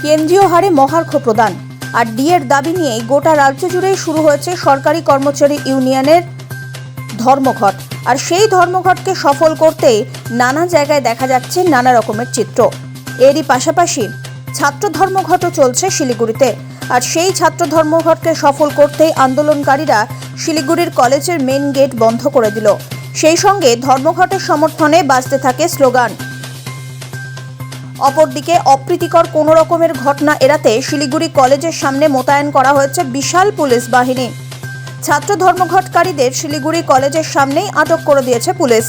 কেন্দ্রীয় হারে মহার্ঘ প্রদান আর ডিএর দাবি নিয়ে গোটা রাজ্য জুড়েই শুরু হয়েছে সরকারি কর্মচারী ইউনিয়নের ধর্মঘট। আর সেই ধর্মঘটকে সফল করতে নানা জায়গায় দেখা যাচ্ছে নানা রকমের চিত্র। এরই পাশাপাশি ছাত্র ধর্মঘটও চলছে শিলিগুড়িতে। আর সেই ছাত্র ধর্মঘটকে সফল করতেই আন্দোলনকারীরা শিলিগুড়ির কলেজের মেন গেট বন্ধ করে দিল। সেই সঙ্গে ধর্মঘটের সমর্থনে বাজতে থাকে স্লোগান। অপরদিকে অপ্রীতিকর কোনো রকমের ঘটনা এড়াতে শিলিগুড়ি কলেজের সামনে মোতায়েন করা হয়েছে বিশাল পুলিশ বাহিনী। ছাত্র ধর্মঘটকারীদের শিলিগুড়ি কলেজের সামনেই আটক করে দিয়েছে পুলিশ।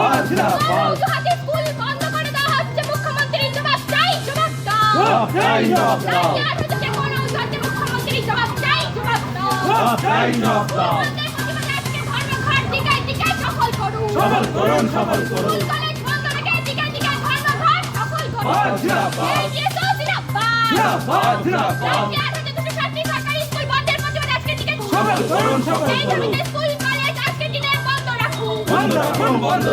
অজুহাতে স্কুল বন্ধ করে দেওয়া হচ্ছে, মুখ্যমন্ত্রী জবাব চাই, জবাব দাও। মুখ্যমন্ত্রী জবাব চাই, জবাব দাও। ধর্মঘট দিকে দিকে সফল করুন, সফল করুন, সফল করুন। কলেজ বন্ধ রেখে দিকে দিকে ধর্মঘট সফল করুন। এগিয়েছো জিন্দাবাদ, জিন্দাবাদ, জিন্দাবাদ। 4260 সরকারি স্কুল বন্ধের প্রতিবাদে আজকে দিকে সফল করুন, সফল করুন। স্কুল কলেজ আজকে দিনে বন্ধ রাখুন, বন্ধ রাখুন, বন্ধ।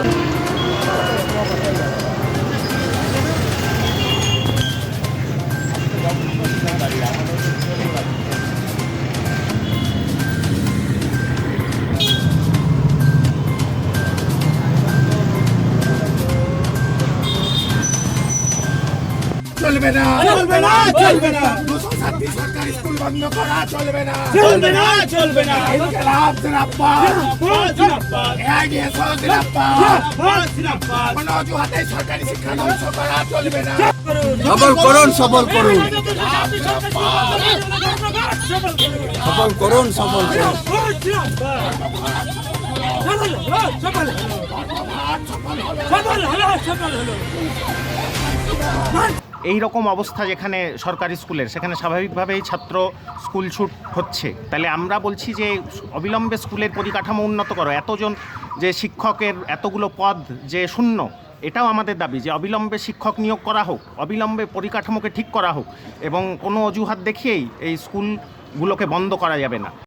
চলবে না, চলবে না, চলবে না। 230 সরকারি স্কুল বন্ধ করা চলবে না, চলবে না, চলবে না। ইনকিলাব জিন্দাবাদ, জিন্দাবাদ। এগিয়েছো জিন্দাবাদ, জিন্দাবাদ। কোনো অজুহাতে সরকারি শিক্ষা ধ্বংস করা চলবে না। সফল করুন, সফল করুন, সফল করুন, সফল করুন। এই রকম অবস্থা যেখানে সরকারি স্কুলের, সেখানে স্বাভাবিকভাবেই ছাত্র স্কুল ছুট হচ্ছে। তাহলে আমরা বলছি যে অবিলম্বে স্কুলের পরিকাঠামো উন্নত করো। এতজন যে শিক্ষকের এতগুলো পদ যে শূন্য, এটাও আমাদের দাবি যে অবিলম্বে শিক্ষক নিয়োগ করা হোক, অবিলম্বে পরিকাঠামোকে ঠিক করা হোক এবং কোনো অজুহাত দেখিয়েই এই স্কুলগুলোকে বন্ধ করা যাবে না।